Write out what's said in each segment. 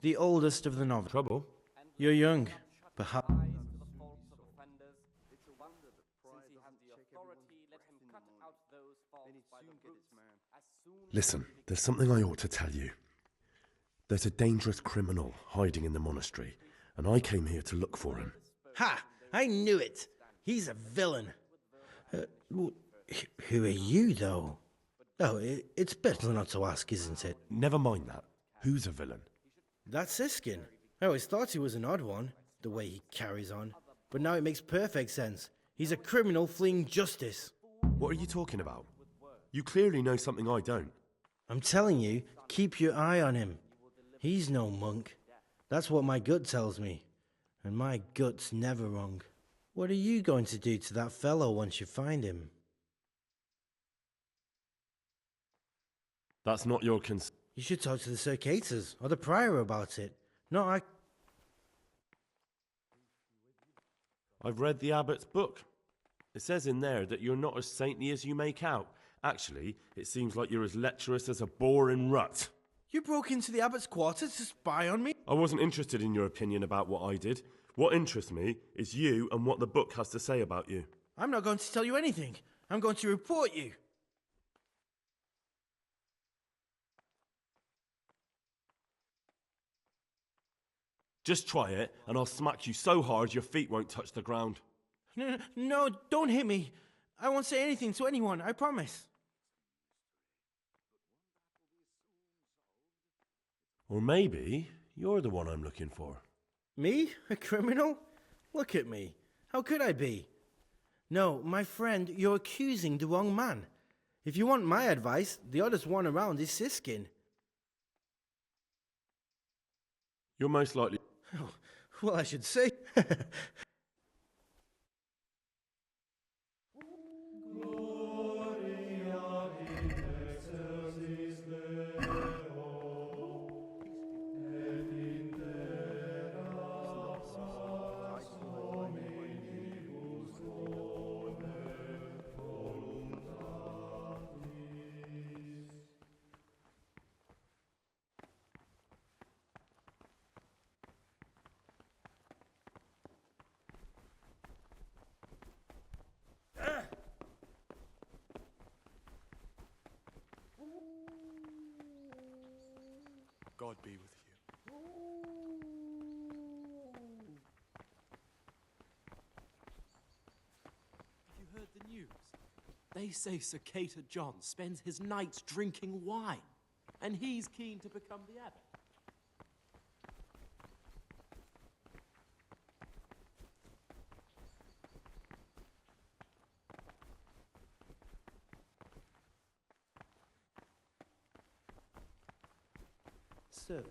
The oldest of the novels. Trouble? You're young, perhaps. Listen, there's something I ought to tell you. There's a dangerous criminal hiding in the monastery, and I came here to look for him. Ha! I knew it! He's a villain. Who are you, though? Oh, it's better not to ask, isn't it? Never mind that. Who's a villain? That's Siskin. I always thought he was an odd one, the way he carries on. But now it makes perfect sense. He's a criminal fleeing justice. What are you talking about? You clearly know something I don't. I'm telling you, keep your eye on him. He's no monk. That's what my gut tells me. And my gut's never wrong. What are you going to do to that fellow once you find him? That's not your concern. You should talk to the Circators or the Prior about it. No, I've read the abbot's book. It says in there that you're not as saintly as you make out. Actually, it seems like you're as lecherous as a boar in rut. You broke into the abbot's quarters to spy on me? I wasn't interested in your opinion about what I did. What interests me is you and what the book has to say about you. I'm not going to tell you anything. I'm going to report you. Just try it, and I'll smack you so hard your feet won't touch the ground. No, don't hit me. I won't say anything to anyone, I promise. Or maybe you're the one I'm looking for. Me? A criminal? Look at me. How could I be? No, my friend, you're accusing the wrong man. If you want my advice, the oddest one around is Siskin. You're most likely... Oh, well, I should say. God be with you. Have you heard the news? They say Cicada John spends his nights drinking wine, and he's keen to become the abbot. Service.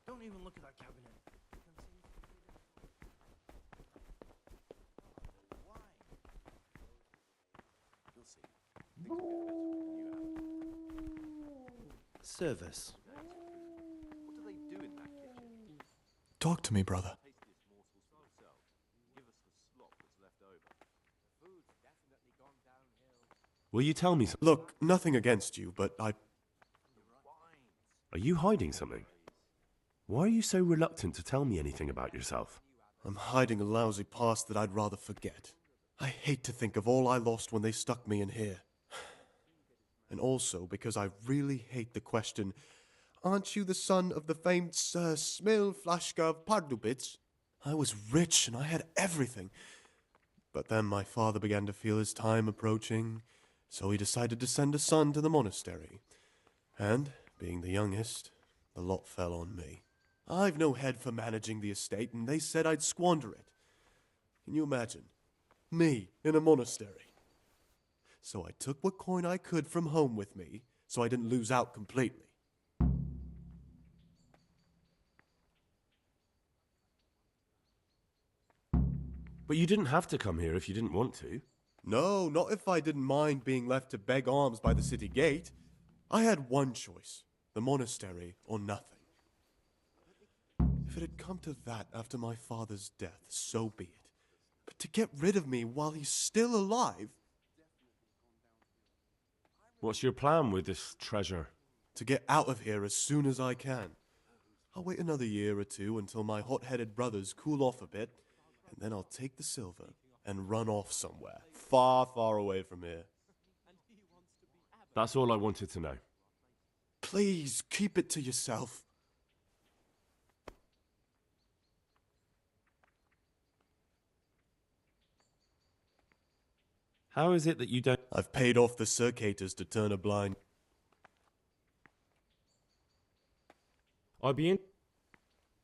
Don't even look at that cabinet. Why? You'll see. Things will get better when you have. Service. What do they do in that kitchen? Talk to me, brother. Tastiest morsels for yourself. Give us the slop that's left over. The food's definitely gone downhill. Will you tell me something? Look, nothing against you, but Are you hiding something? Why are you so reluctant to tell me anything about yourself? I'm hiding a lousy past that I'd rather forget. I hate to think of all I lost when they stuck me in here. And also because I really hate the question, aren't you the son of the famed Sir Smil Flashka of Pardubitz? I was rich and I had everything. But then my father began to feel his time approaching, so he decided to send a son to the monastery. And, being the youngest, the lot fell on me. I've no head for managing the estate, and they said I'd squander it. Can you imagine? Me in a monastery. So I took what coin I could from home with me, so I didn't lose out completely. But you didn't have to come here if you didn't want to. No, not if I didn't mind being left to beg alms by the city gate. I had one choice, the monastery or nothing. If it had come to that after my father's death, so be it. But to get rid of me while he's still alive... What's your plan with this treasure? To get out of here as soon as I can. I'll wait another year or two until my hot-headed brothers cool off a bit, and then I'll take the silver and run off somewhere, far, far away from here. That's all I wanted to know. Please, keep it to yourself. How is it that you don't... I've paid off the circators to turn a blind. I'd be in...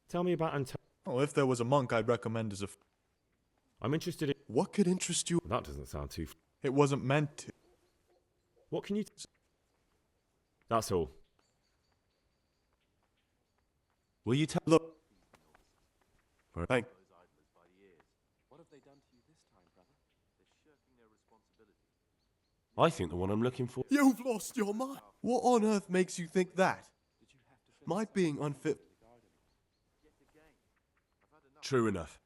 Tell me about Antonio. Oh, if there was a monk I'd recommend as a... I'm interested in... What could interest you? That doesn't sound too... It wasn't meant to. What can you... That's all. Will you tell... Look. Thank. What have they done to you this time, brother? They're shirking their responsibility. I think the one I'm looking for... You've lost your mind. What on earth makes you think that? My being unfit... True enough.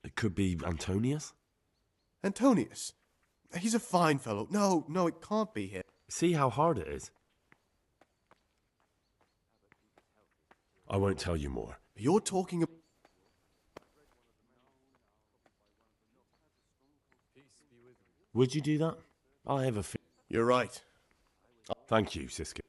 It could be Antonius? Antonius. He's a fine fellow. No, it can't be him. See how hard it is? I won't tell you more. You're talking about... Would you do that? I have a... You're right. Thank you, Siska.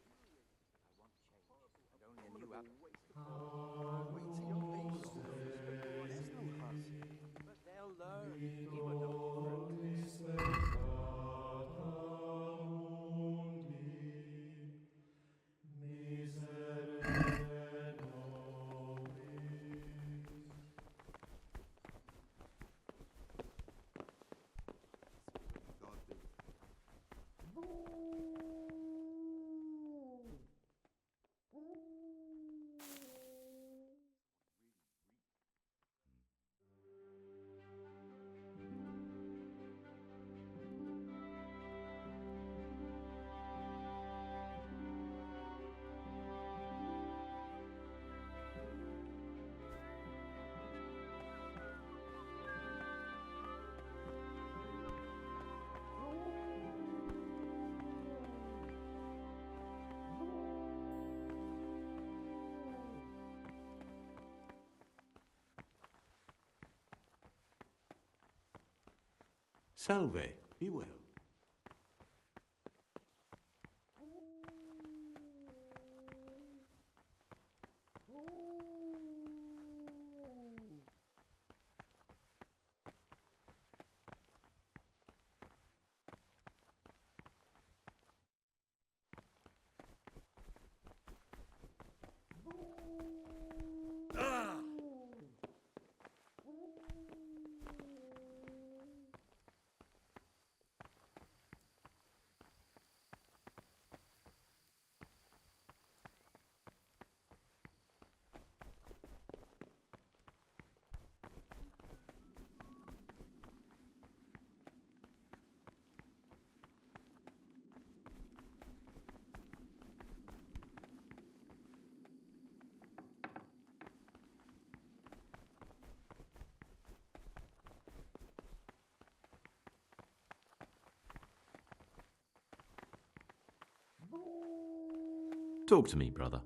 Salve, be well. Talk to me, brother.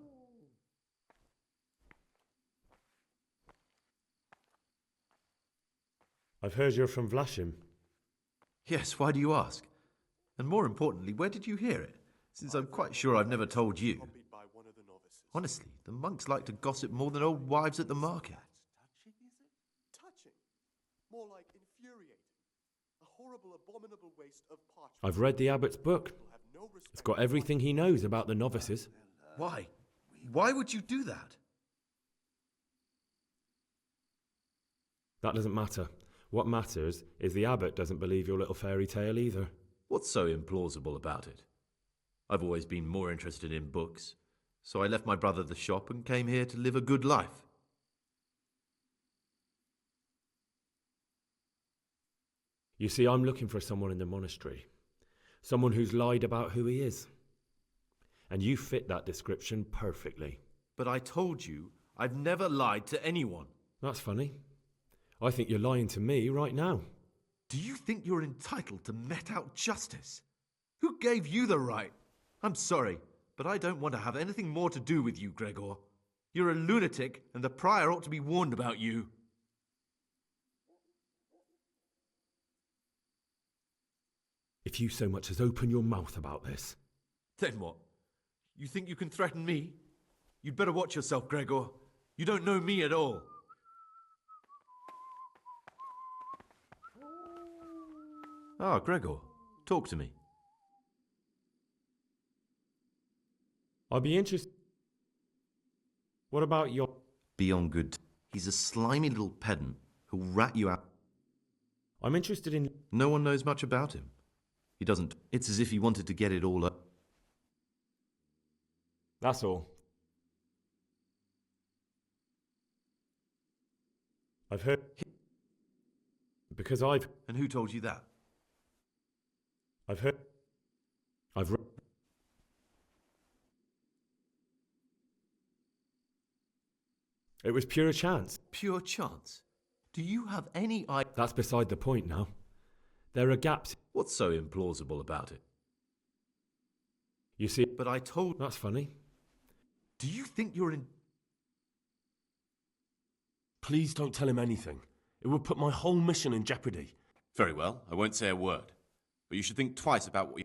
I've heard you're from Vlashim. Yes, why do you ask? And more importantly, where did you hear it? Since I'm quite sure I've never told you. By one of the novices. Honestly, the monks like to gossip more than old wives at the market. Touching, is it? Touching. More like infuriating. A horrible, abominable waste of parchment. I've read the abbot's book. Have no respect. It's got everything he knows about the novices. Why? Why would you do that? That doesn't matter. What matters is the abbot doesn't believe your little fairy tale either. What's so implausible about it? I've always been more interested in books, so I left my brother the shop and came here to live a good life. You see, I'm looking for someone in the monastery. Someone who's lied about who he is. And you fit that description perfectly. But I told you, I've never lied to anyone. That's funny. I think you're lying to me right now. Do you think you're entitled to met out justice? Who gave you the right? I'm sorry, but I don't want to have anything more to do with you, Gregor. You're a lunatic, and the prior ought to be warned about you. If you so much as open your mouth about this. Then what? You think you can threaten me? You'd better watch yourself, Gregor. You don't know me at all. Ah, Gregor, talk to me. I'd be interested. What about your... Be on good. He's a slimy little pedant who'll rat you out. I'm interested in... No one knows much about him. He doesn't. It's as if he wanted to get it all up. That's all. I've heard... Because I've... And who told you that? I've heard... I've read... It was pure chance. Pure chance? Do you have any idea? That's beside the point now. There are gaps. What's so implausible about it? You see... But I told... That's funny. Do you think you're in... Please don't tell him anything. It would put my whole mission in jeopardy. Very well, I won't say a word. But you should think twice about what you...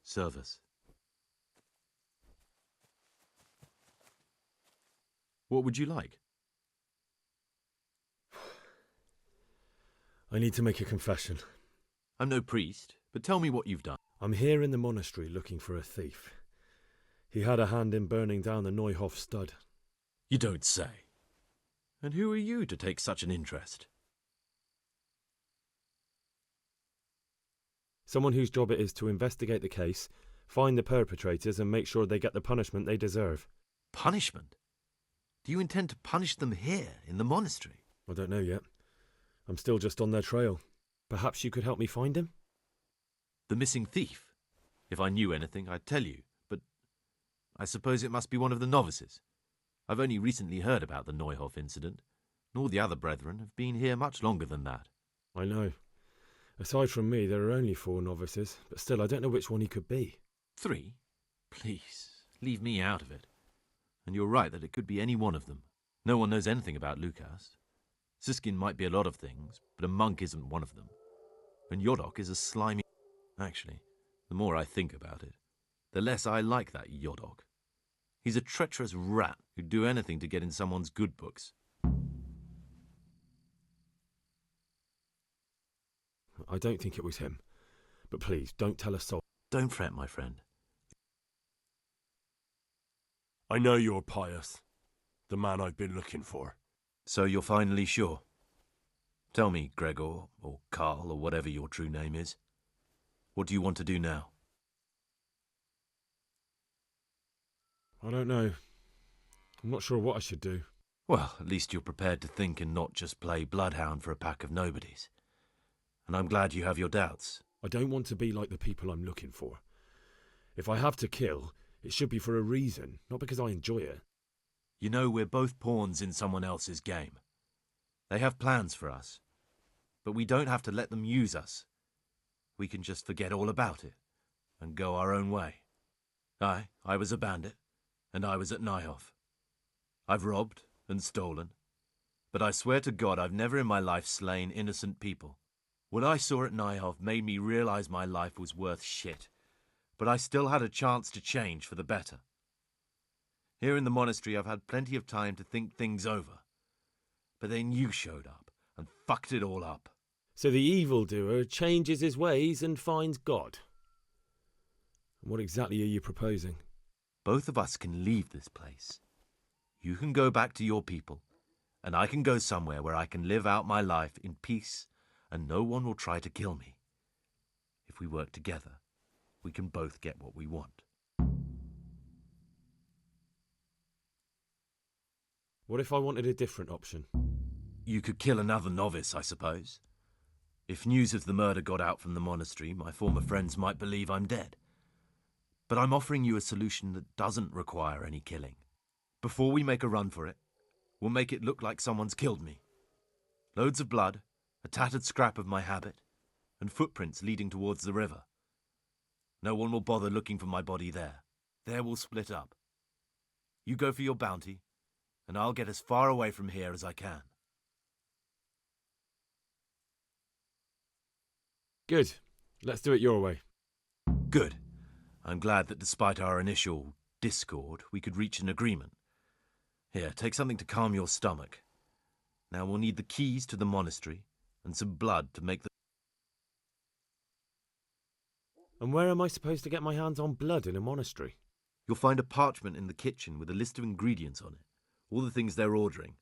Service. What would you like? I need to make a confession. I'm no priest, but tell me what you've done. I'm here in the monastery looking for a thief. He had a hand in burning down the Neuhof stud. You don't say. And who are you to take such an interest? Someone whose job it is to investigate the case, find the perpetrators and make sure they get the punishment they deserve. Punishment? Do you intend to punish them here, in the monastery? I don't know yet. I'm still just on their trail. Perhaps you could help me find him? The missing thief? If I knew anything, I'd tell you, but I suppose it must be one of the novices. I've only recently heard about the Neuhof incident, and all the other brethren have been here much longer than that. I know. Aside from me, there are only 4 novices, but still I don't know which one he could be. 3? Please, leave me out of it. And you're right that it could be any one of them. No one knows anything about Lukas. Siskin might be a lot of things, but a monk isn't one of them. And Yodok is a slimy... Actually, the more I think about it, the less I like that Yodok. He's a treacherous rat who'd do anything to get in someone's good books. I don't think it was him. But please, don't tell a soul. Don't fret, my friend. I know you're pious. The man I've been looking for. So you're finally sure? Tell me, Gregor, or Karl, or whatever your true name is. What do you want to do now? I don't know. I'm not sure what I should do. Well, at least you're prepared to think and not just play bloodhound for a pack of nobodies. And I'm glad you have your doubts. I don't want to be like the people I'm looking for. If I have to kill, it should be for a reason, not because I enjoy it. You know, we're both pawns in someone else's game. They have plans for us, but we don't have to let them use us. We can just forget all about it and go our own way. I was a bandit, and I was at Neuhof. I've robbed and stolen, but I swear to God I've never in my life slain innocent people. What I saw at Neuhof made me realize my life was worth shit, but I still had a chance to change for the better. Here in the monastery I've had plenty of time to think things over, but then you showed up and fucked it all up. So the evildoer changes his ways and finds God. What exactly are you proposing? Both of us can leave this place. You can go back to your people, and I can go somewhere where I can live out my life in peace and no one will try to kill me. If we work together, we can both get what we want. What if I wanted a different option? You could kill another novice, I suppose. If news of the murder got out from the monastery, my former friends might believe I'm dead. But I'm offering you a solution that doesn't require any killing. Before we make a run for it, we'll make it look like someone's killed me. Loads of blood, a tattered scrap of my habit, and footprints leading towards the river. No one will bother looking for my body there. There we'll split up. You go for your bounty, and I'll get as far away from here as I can. Good. Let's do it your way. Good. I'm glad that despite our initial discord, we could reach an agreement. Here, take something to calm your stomach. Now we'll need the keys to the monastery and some blood to make the... And where am I supposed to get my hands on blood in a monastery? You'll find a parchment in the kitchen with a list of ingredients on it, all the things they're ordering.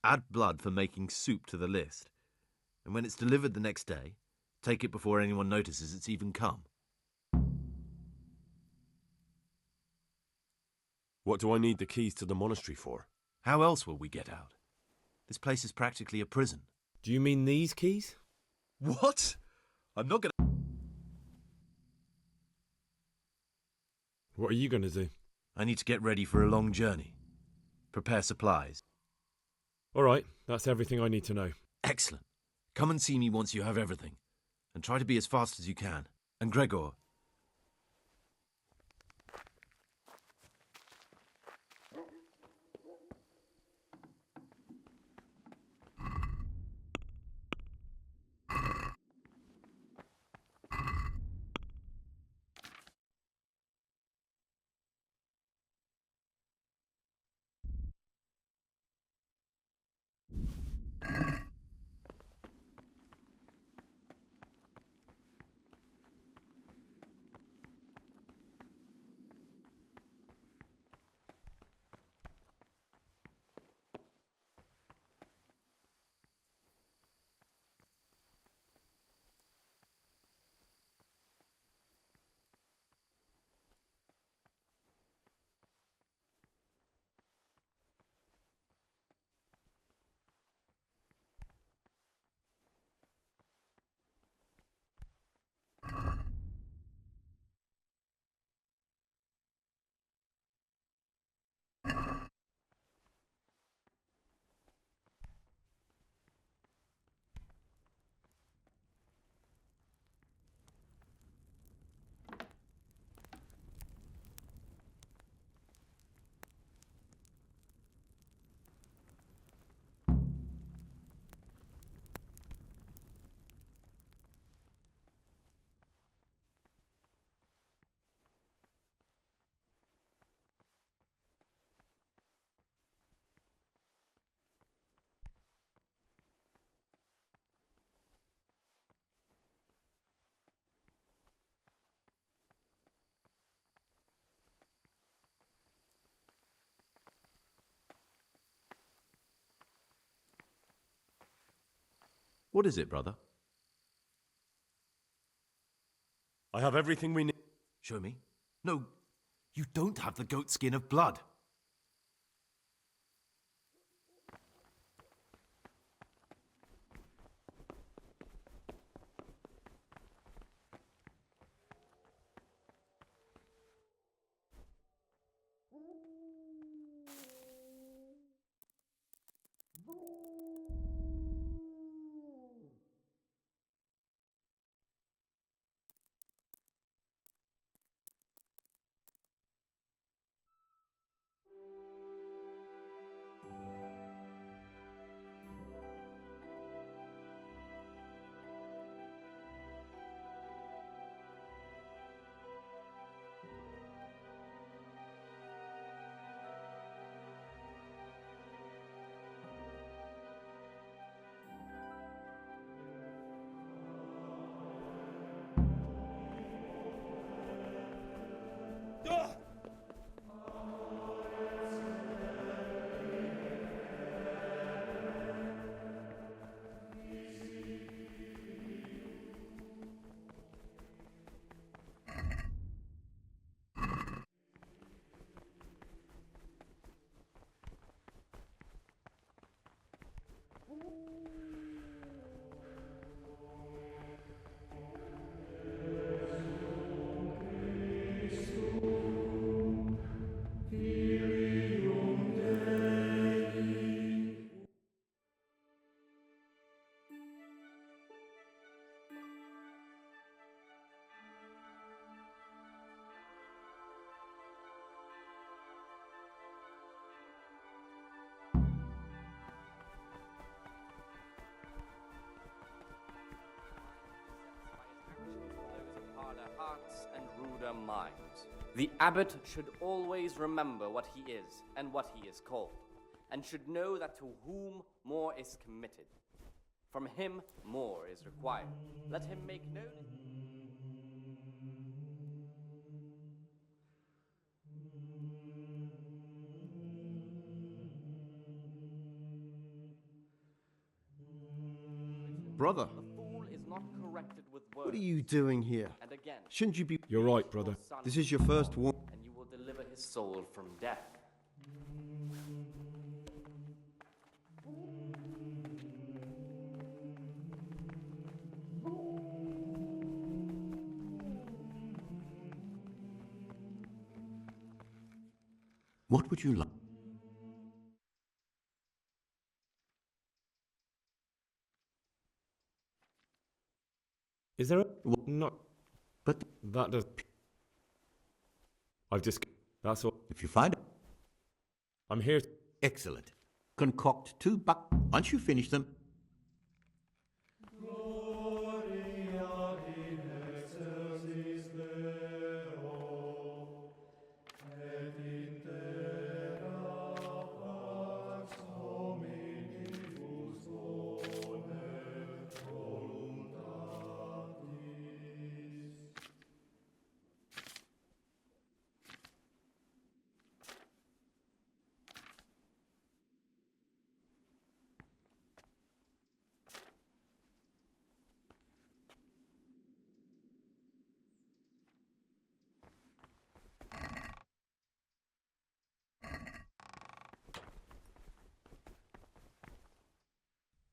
Add blood for making soup to the list, and when it's delivered the next day, take it before anyone notices it's even come. What do I need the keys to the monastery for? How else will we get out? This place is practically a prison. Do you mean these keys? What? I'm not gonna... What are you going to do? I need to get ready for a long journey. Prepare supplies. All right, that's everything I need to know. Excellent. Come and see me once you have everything. And try to be as fast as you can. And Gregor... What is it, brother? I have everything we need. Show me. No, you don't have the goat skin of blood. harder hearts and ruder minds. The abbot should always remember what he is and what he is called, and should know that to whom more is committed, from him more is required. Let him make known. Brother, The fool is not corrected with words. what are you doing here? And again, Shouldn't you be... You're right, brother. This is your first warning. and you will deliver his soul from death. What would you like? Is there a... Not... But That does... I've just... That's all. if you find it... I'm here... Excellent. Concoct 2 Once you finish them...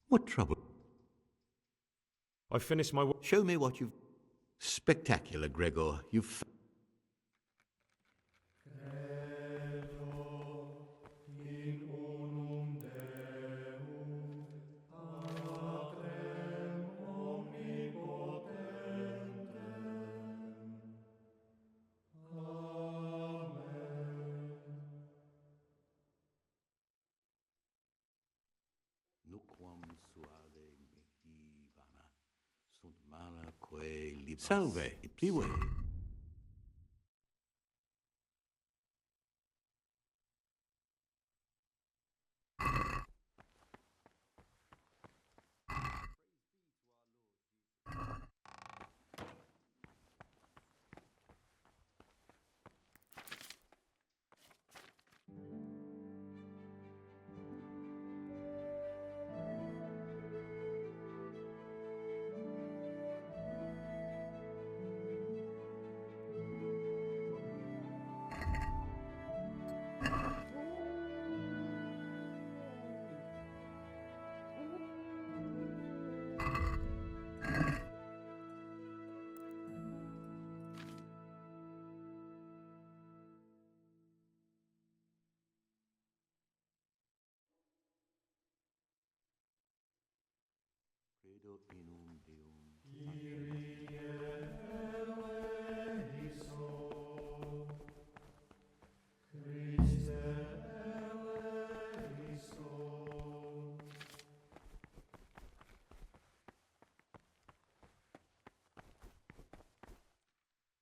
What trouble? I finished my work. Show me what you've... Spectacular, Gregor. You've... Salve, prive.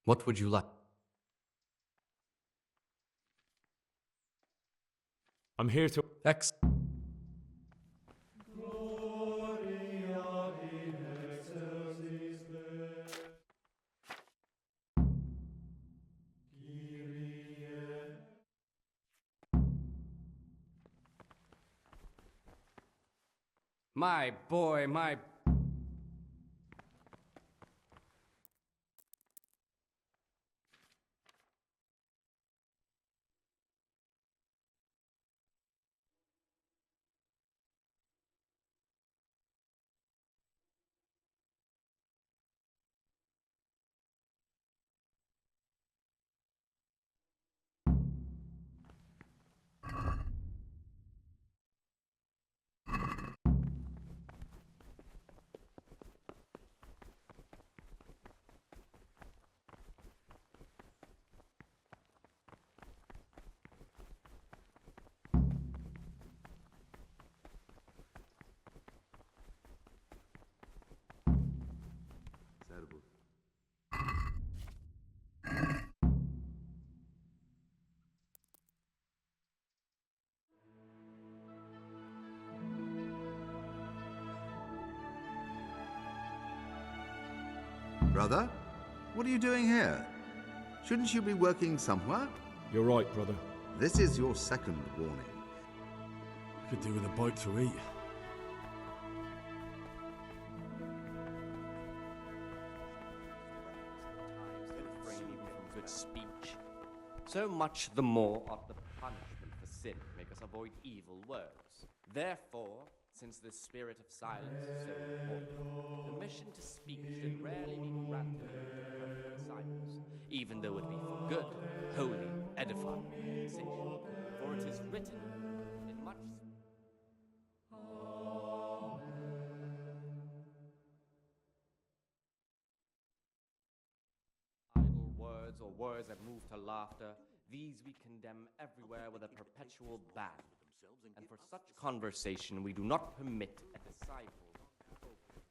What would you like? I'm here to... X. My boy, my... Brother, what are you doing here? Shouldn't you be working somewhere? You're right, brother. This is your second warning. Could do with a bite to eat. Good speech. So much the more ought the punishment for sin make us avoid evil words. Therefore, since the spirit of silence is so important, permission to speak should rarely be granted into perfect silence, even though it be for good, holy, edifying, sensation. For it is written in much... idle words or words that move to laughter, these we condemn everywhere with a perpetual ban. And for such conversation we do not permit a disciple to open his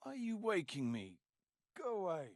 Why are you waking me? Go away.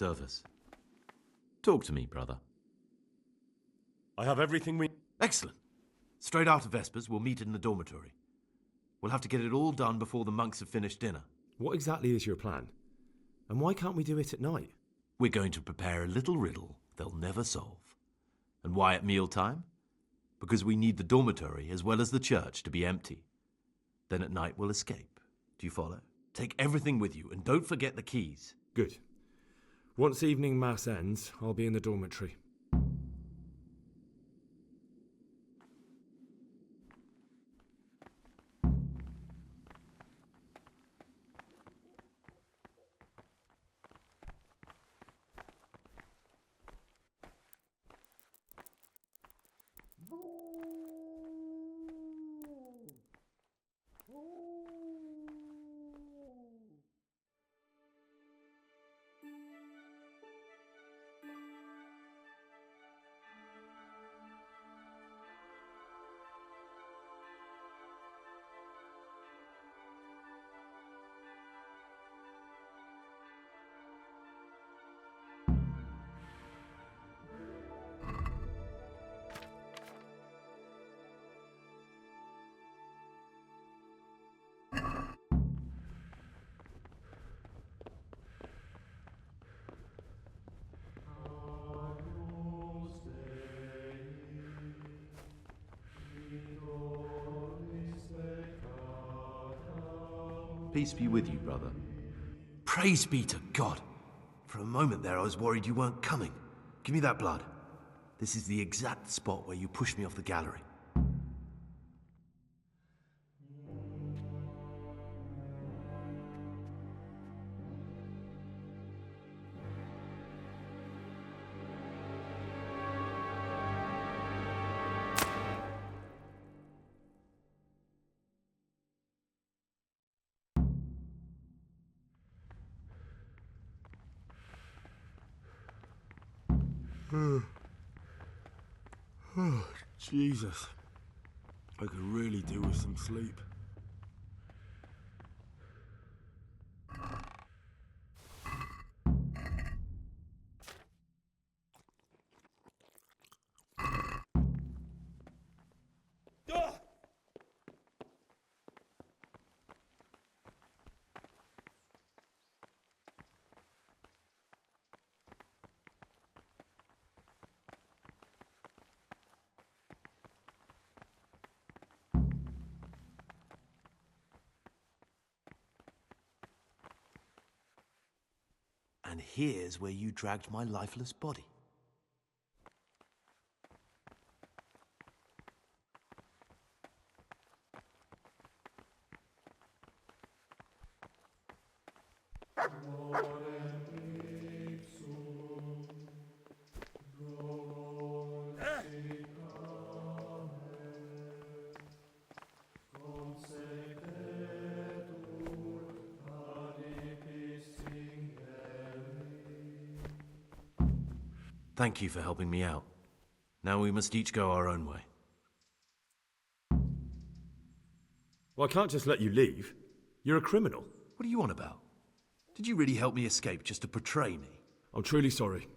service. Talk to me, brother. I have everything we... Excellent. Straight after Vespers, we'll meet in the dormitory. We'll have to get it all done before the monks have finished dinner. What exactly is your plan? And why can't we do it at night? We're going to prepare a little riddle they'll never solve. And why at mealtime? Because we need the dormitory as well as the church to be empty. Then at night we'll escape. Do you follow? Take everything with you and don't forget the keys. Good. Once evening mass ends, I'll be in the dormitory. Peace be with you, brother. Praise be to God. For a moment there, I was worried you weren't coming. Give me that blood. This is the exact spot where you pushed me off the gallery. Oh, Jesus. I could really do with some sleep. And here's where you dragged my lifeless body. Thank you for helping me out. Now we must each go our own way. Well, I can't just let you leave. You're a criminal. What are you on about? Did you really help me escape just to betray me? I'm truly sorry,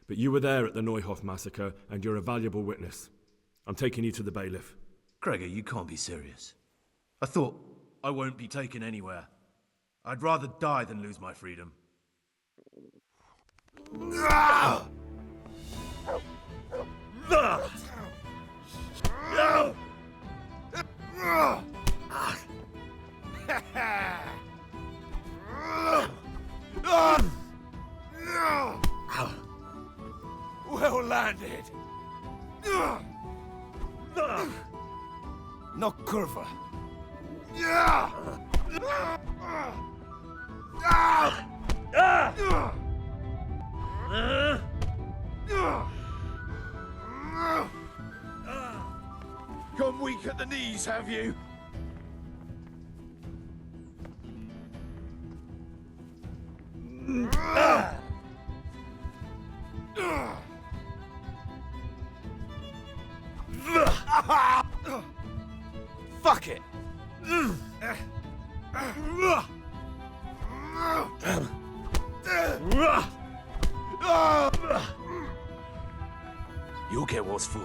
but you were there at the Neuhof massacre, and you're a valuable witness. I'm taking you to the bailiff. Gregor, you can't be serious. I thought I won't be taken anywhere. I'd rather die than lose my freedom. Well landed. No curva. Come weak at the knees, have you? Fuck it. You'll get what's for.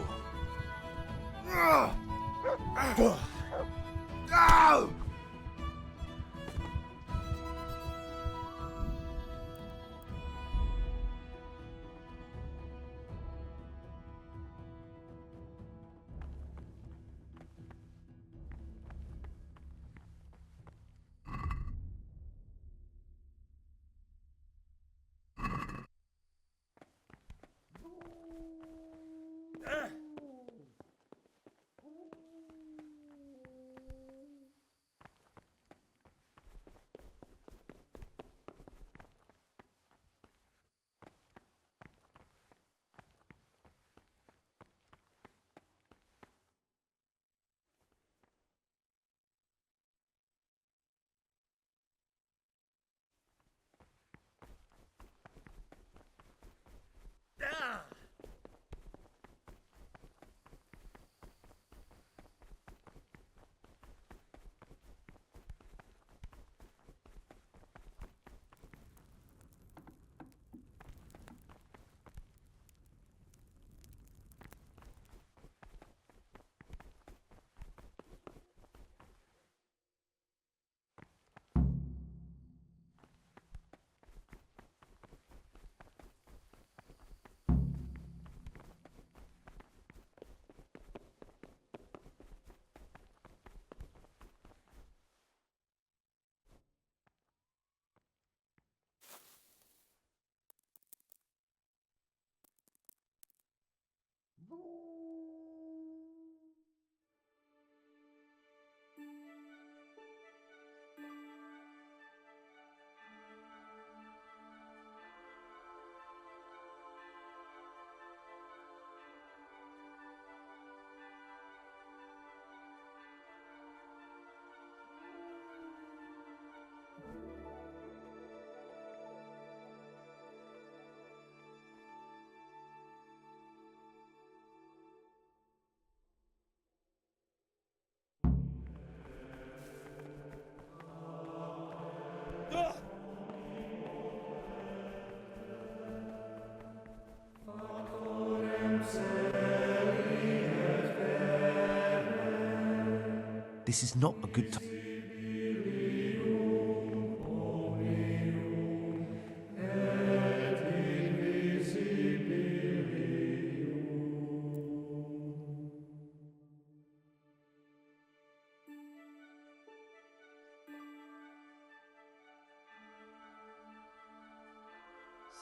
This is not a good time.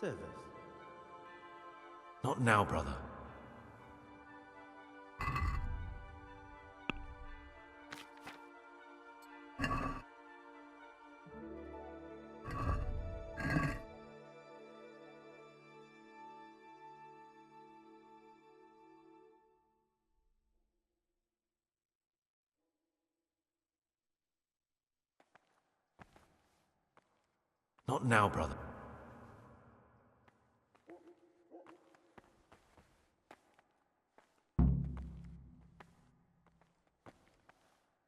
Service. Not now, brother. Not now, brother.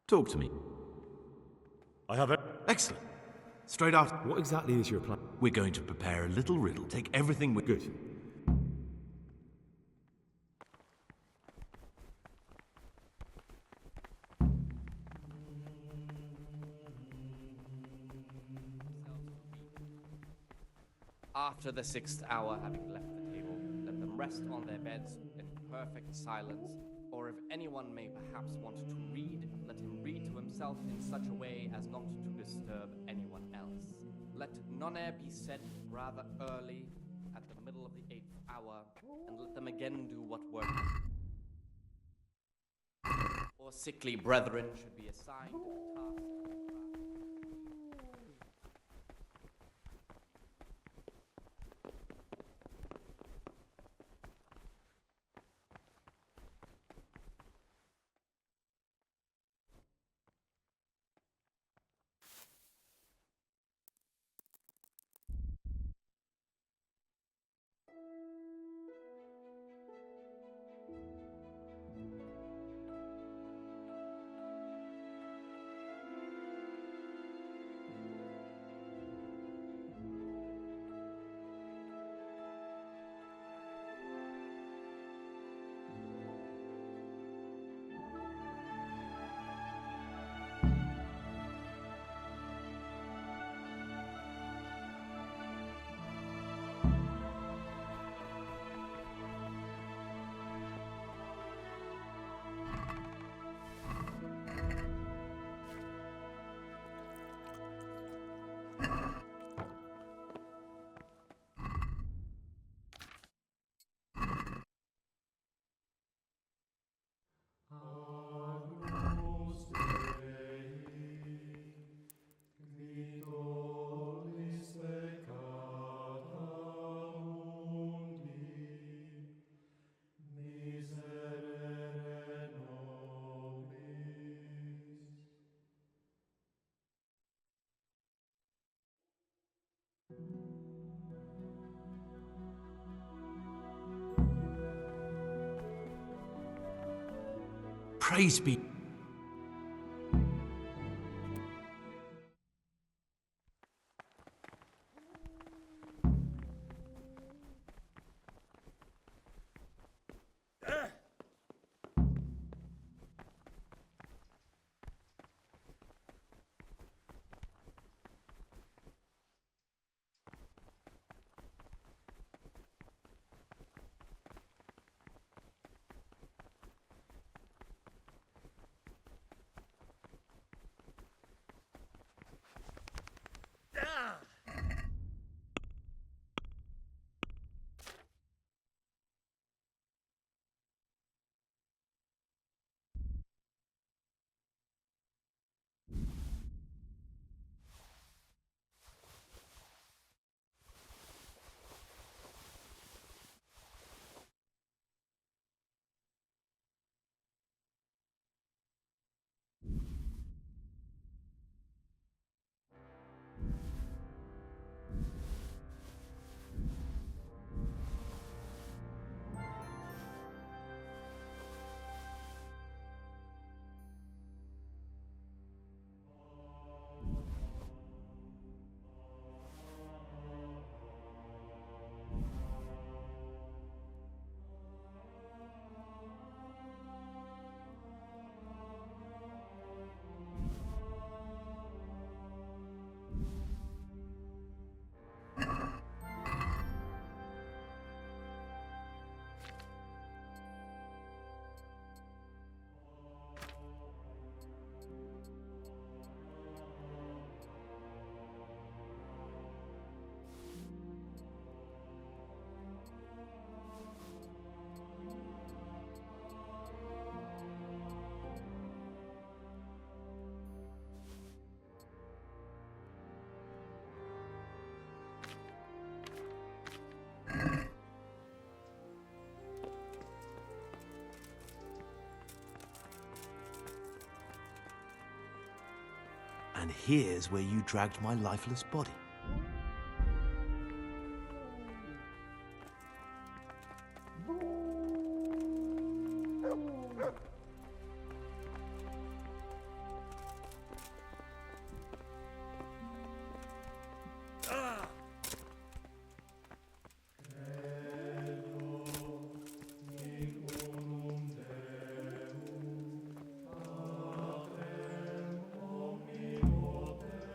Talk to me. I have it. Excellent. Straight after. What exactly is your plan? We're going to prepare a little riddle. Take everything we... Good. After the 6th hour, having left the table, let them rest on their beds in perfect silence, or if anyone may perhaps want to read, let him read to himself in such a way as not to disturb anyone else. Let non-air be said rather early, at the middle of the 8th hour, and let them again do what work or sickly brethren should be assigned a task. Praise be. And here's where you dragged my lifeless body.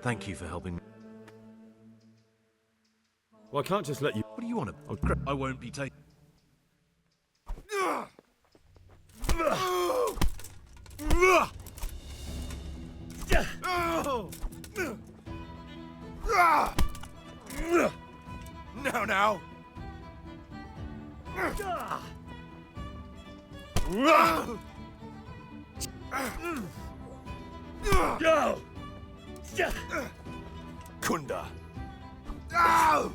Thank you for helping me. Well, I can't just let you... What do you want to... Oh, I won't be taken... Now. Go! Kunda. I'm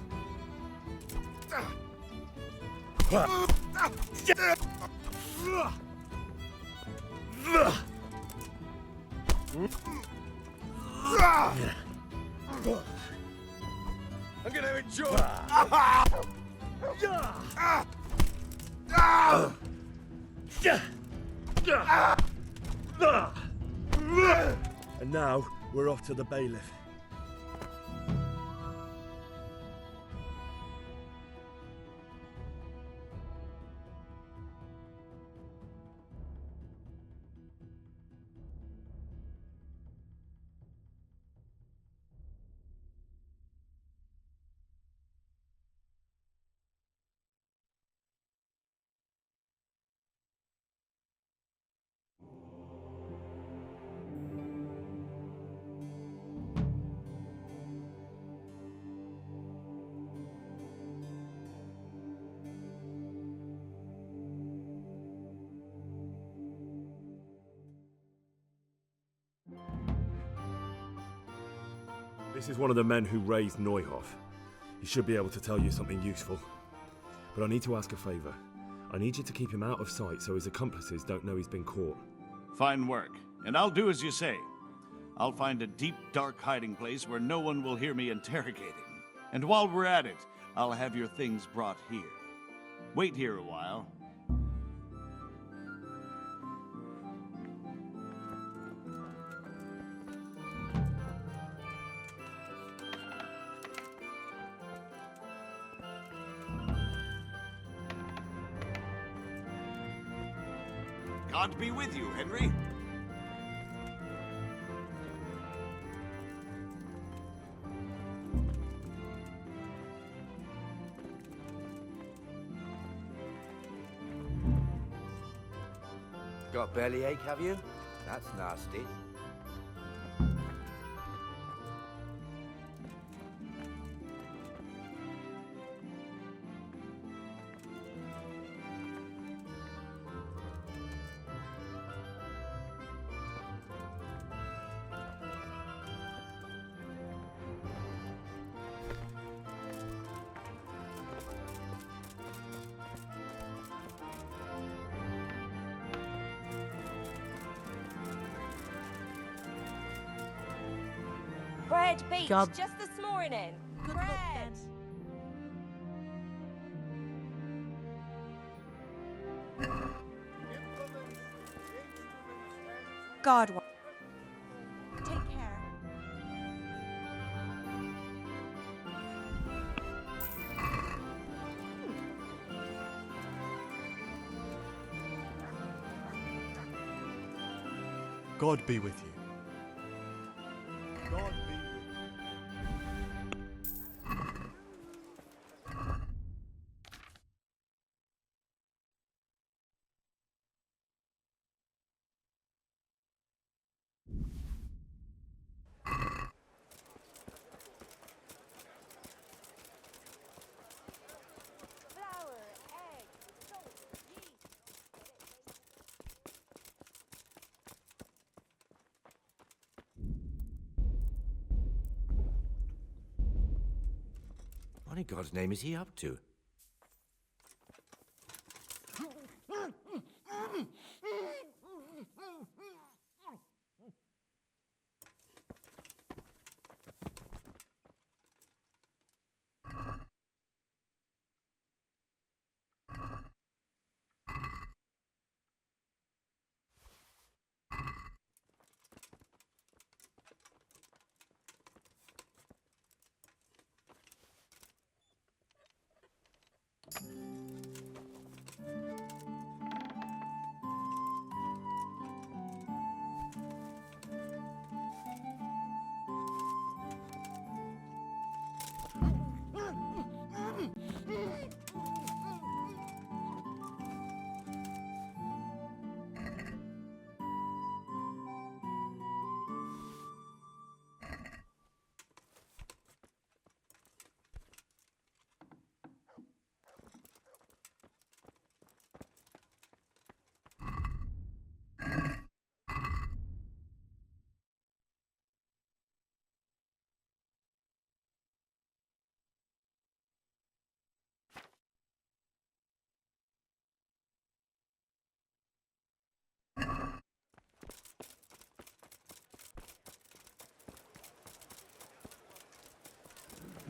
gonna enjoy. And now we're off to the bailiff. This is one of the men who raised Neuhoff. He should be able to tell you something useful. But I need to ask a favour. I need you to keep him out of sight so his accomplices don't know he's been caught. Fine work, and I'll do as you say. I'll find a deep, dark hiding place where no one will hear me interrogating. And while we're at it, I'll have your things brought here. Wait here a while. God be with you, Henry. Got bellyache, have you? That's nasty. Bread baked God. just this morning. Bread. God. Take care. God be with you. God be Flour, egg, salt, yeast. What in God's name is he up to?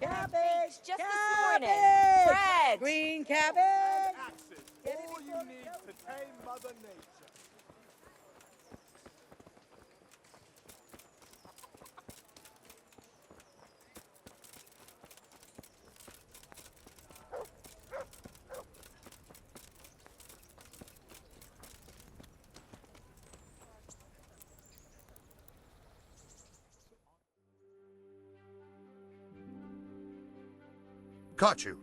Cabbage just this morning. Bread. Green cabbage. Axes, all you need to tame Mother Nature. Caught you.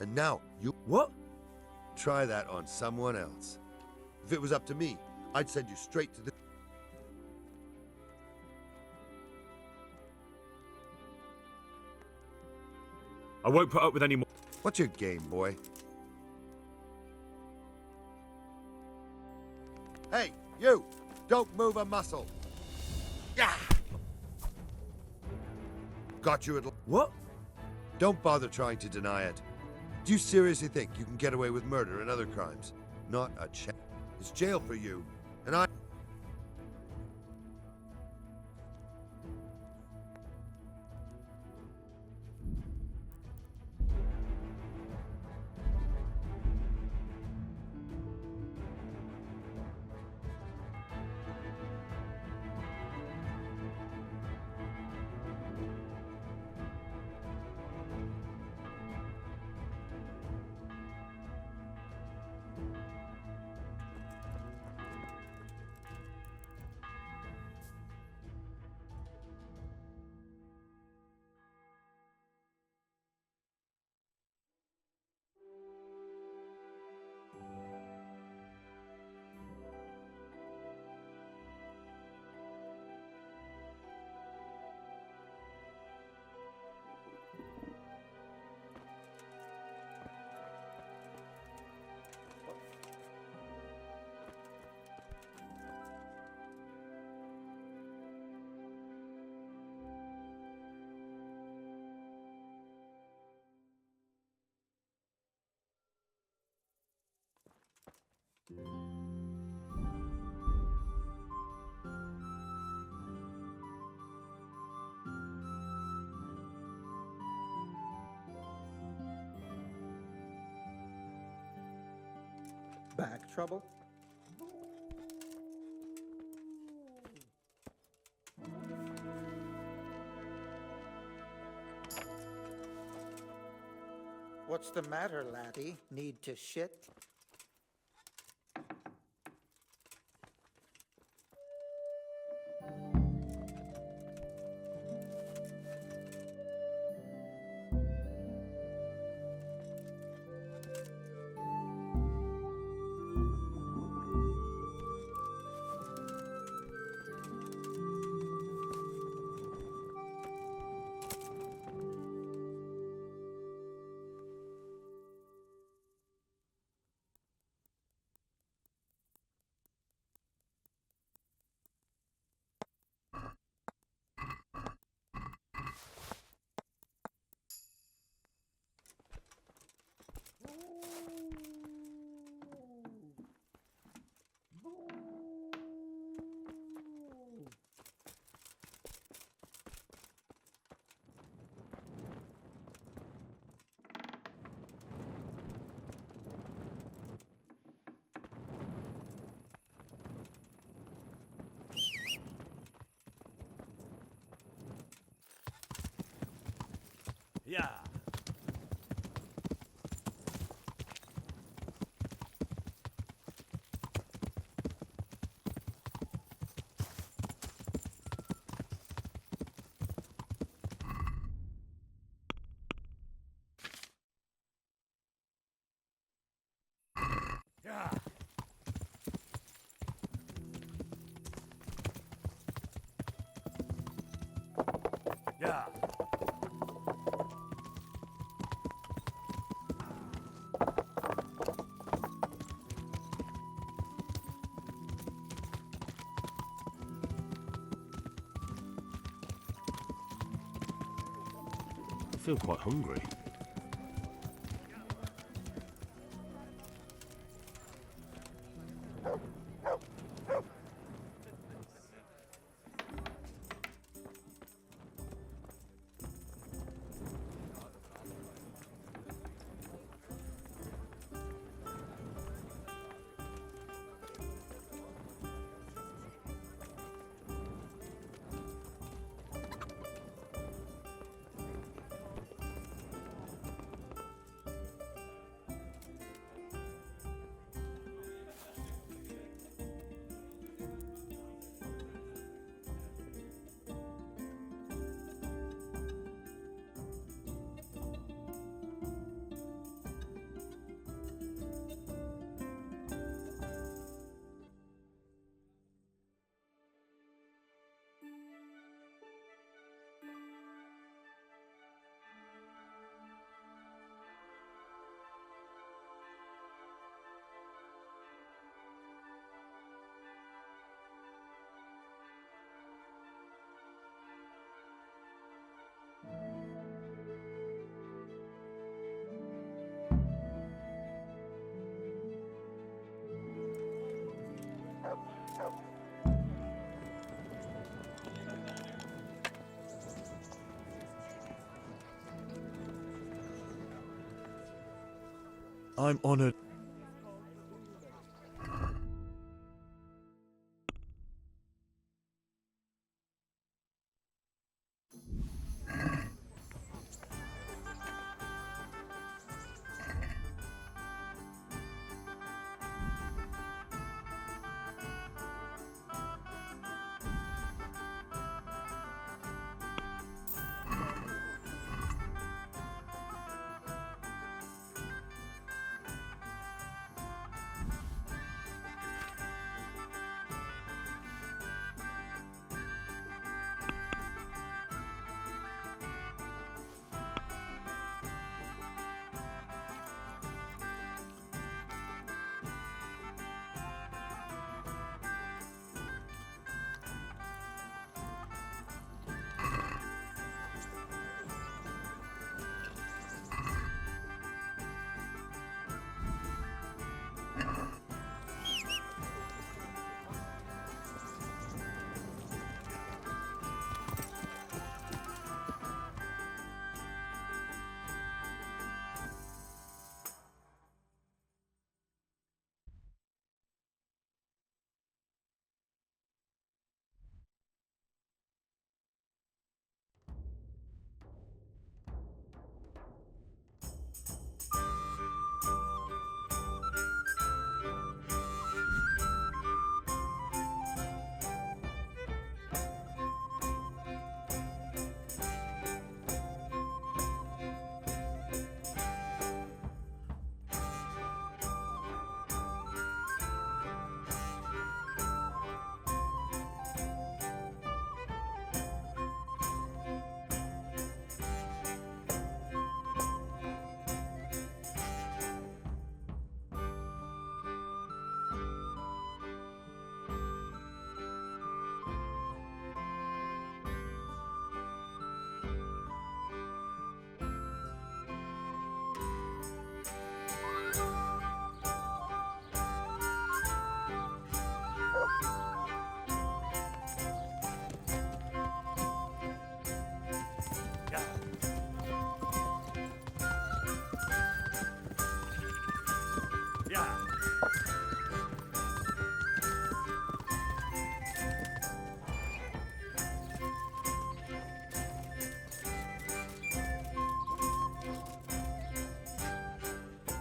And now you... What? Try that on someone else. If it was up to me, I'd send you straight to the... I won't put up with any more. What's your game, boy? Hey, you! Don't move a muscle! Yeah! Got you at... What? Don't bother trying to deny it. Do you seriously think you can get away with murder and other crimes? Not a chance. It's jail for you, and I... Back trouble? What's the matter, laddie? Need to shit? Yeah. Yeah. Yeah. I feel quite hungry. I'm honored.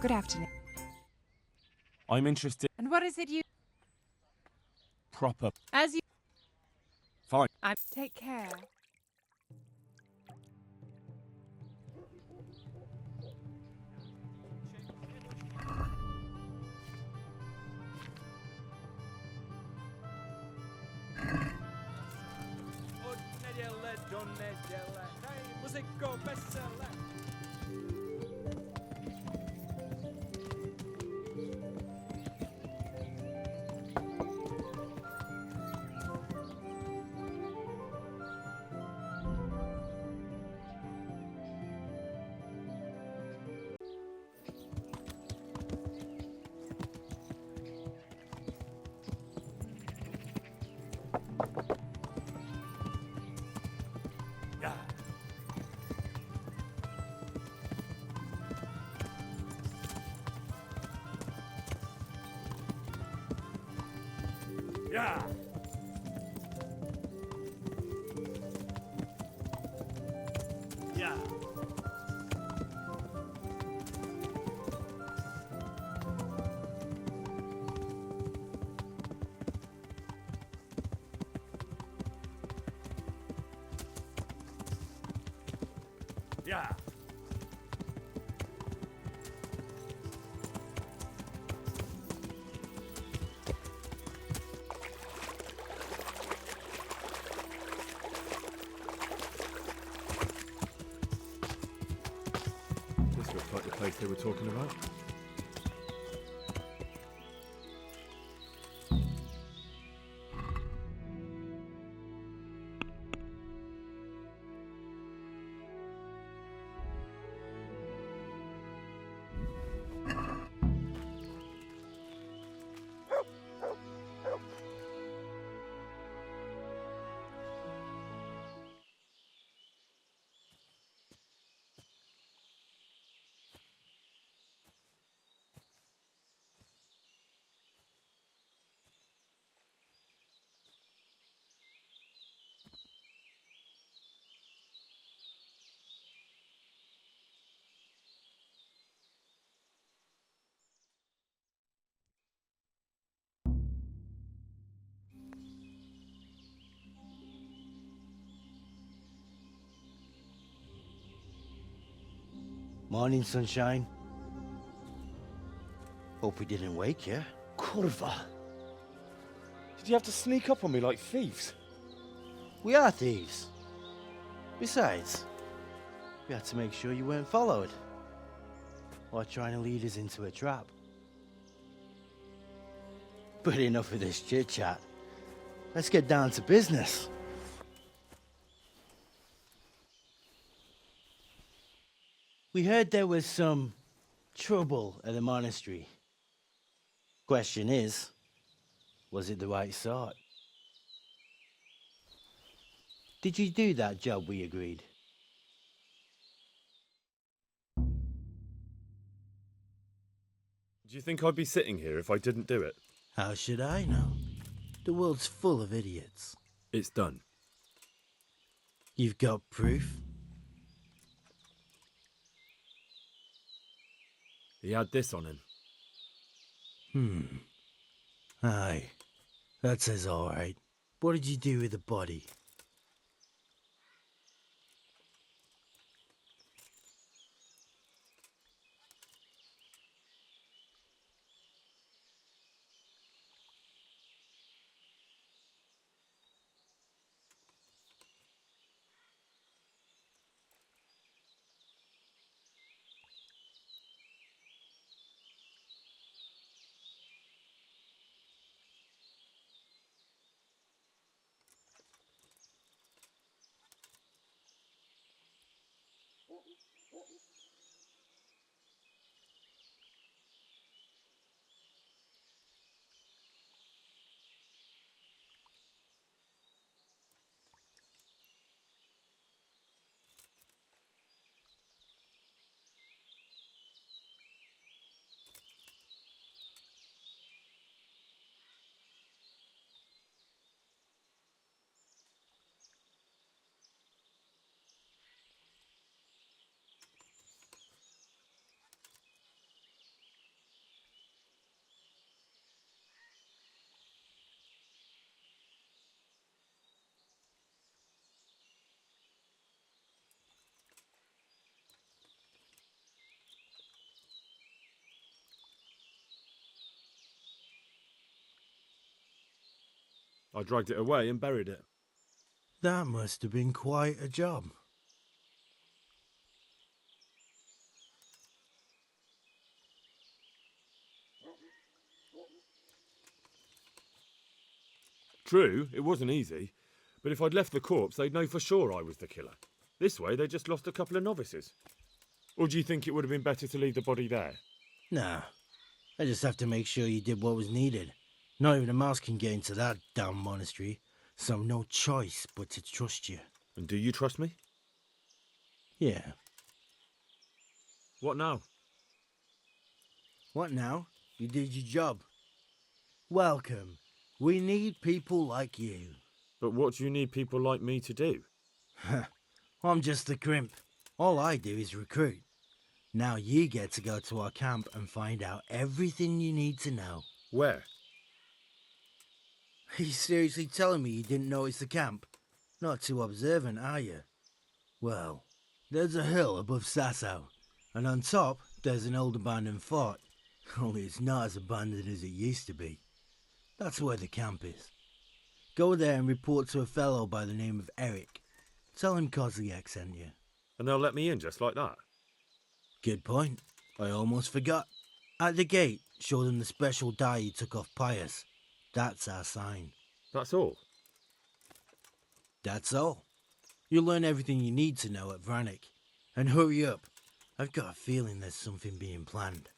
Good afternoon. I'm interested. And what is it you... Proper. As you... Fine. Take care. Yeah. Yeah. Yeah. This looks like the place they were talking about. Morning, sunshine. Hope we didn't wake you. Kurva! Did you have to sneak up on me like thieves? We are thieves. Besides, we had to make sure you weren't followed. Or trying to lead us into a trap. But enough of this chit-chat. Let's get down to business. We heard there was some trouble at the monastery. Question is, was it the right sort? Did you do that job we agreed? Do you think I'd be sitting here if I didn't do it? How should I know? The world's full of idiots. It's done. You've got proof? He had this on him. Aye. That says all right. What did you do with the body? I dragged it away and buried it. That must have been quite a job. True, it wasn't easy, but if I'd left the corpse, they'd know for sure I was the killer. This way, they just lost a couple of novices. Or do you think it would have been better to leave the body there? Nah, I just have to make sure you did what was needed. Not even a mouse can get into that damn monastery, so no choice but to trust you. And do you trust me? Yeah. What now? What now? You did your job. Welcome. We need people like you. But what do you need people like me to do? I'm just the crimp. All I do is recruit. Now you get to go to our camp and find out everything you need to know. Where? Are you seriously telling me you didn't notice the camp? Not too observant, are you? Well, there's a hill above Sasau, and on top there's an old abandoned fort. Only it's not as abandoned as it used to be. That's where the camp is. Go there and report to a fellow by the name of Eric. Tell him Kozliak sent you. And they'll let me in just like that? Good point. I almost forgot. At the gate, show them the special dye you took off Pius. That's our sign. That's all? That's all. You'll learn everything you need to know at Vranik. And hurry up. I've got a feeling there's something being planned.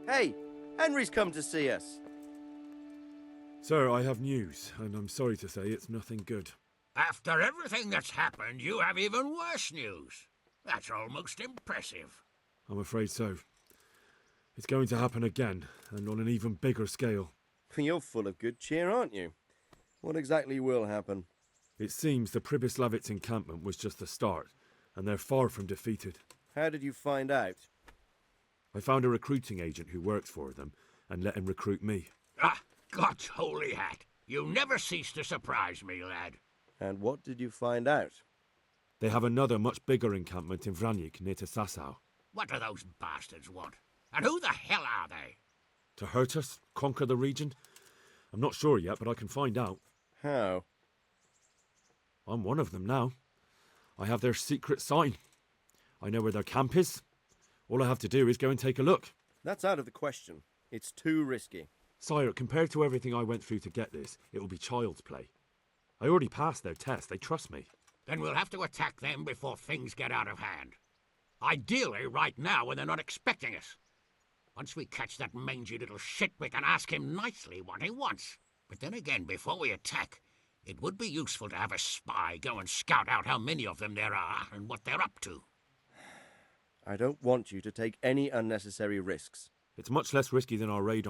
Hey, Henry's come to see us. Sir, I have news, and I'm sorry to say it's nothing good. After everything that's happened, you have even worse news. That's almost impressive. I'm afraid so. It's going to happen again, and on an even bigger scale. You're full of good cheer, aren't you? What exactly will happen? It seems the Pribyslavitz encampment was just the start, and they're far from defeated. How did you find out? I found a recruiting agent who works for them, and let him recruit me. Ah, God's holy hat. You never cease to surprise me, lad. And what did you find out? They have another much bigger encampment in Vranik near to Sasau. What do those bastards want? And who the hell are they? To hurt us? Conquer the region? I'm not sure yet, but I can find out. How? I'm one of them now. I have their secret sign. I know where their camp is. All I have to do is go and take a look. That's out of the question. It's too risky. Sire, compared to everything I went through to get this, it will be child's play. I already passed their test. They trust me. Then we'll have to attack them before things get out of hand. Ideally, right now, when they're not expecting us. Once we catch that mangy little shit, we can ask him nicely what he wants. But then again, before we attack, it would be useful to have a spy go and scout out how many of them there are and what they're up to. I don't want you to take any unnecessary risks. It's much less risky than our raid on